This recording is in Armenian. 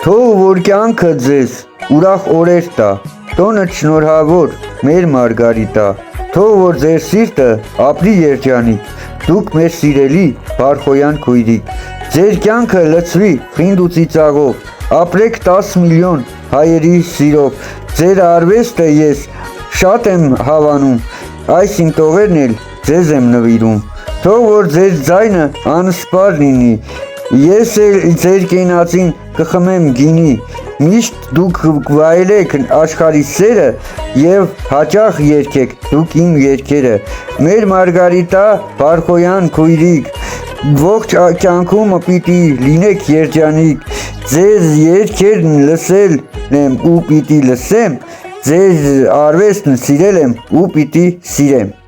Թող որ կյանքը ձեզ ուրախ օրեր տա, տոնդ շնորհավոր մեր Մարգարիտա, թող որ ձեր սիրտը ապրի երջանիկ, դուք մեր սիրելի Բարխոյան քույրիկ, ձեր կյանքը լցվի խինդ ու ծիծաղով, ապրեք 10 միլիոն հայերի սիրով, ձեր արվեստը ես շատ եմ հավանում, այս իմ տողերն էլ ձեզ եմ նվիրում, թող որ ձեր ձայնը անսպար լինի, ես էլ ձեր կենացին կխմեմ գինի, միշտ դուք վայելեք աշխարհի սերը եւ հաճախ երգեք դուք իմ երգերը, մեր Մարգարիտա Բարխոյան քույրիկ, ողջ կյանքում պիտի լինեք երջանիկ, ձեր երգերն լսել եմ ու պիտի լսեմ, ձեր արվեստն սիրել եմ ու պիտի սիրեմ։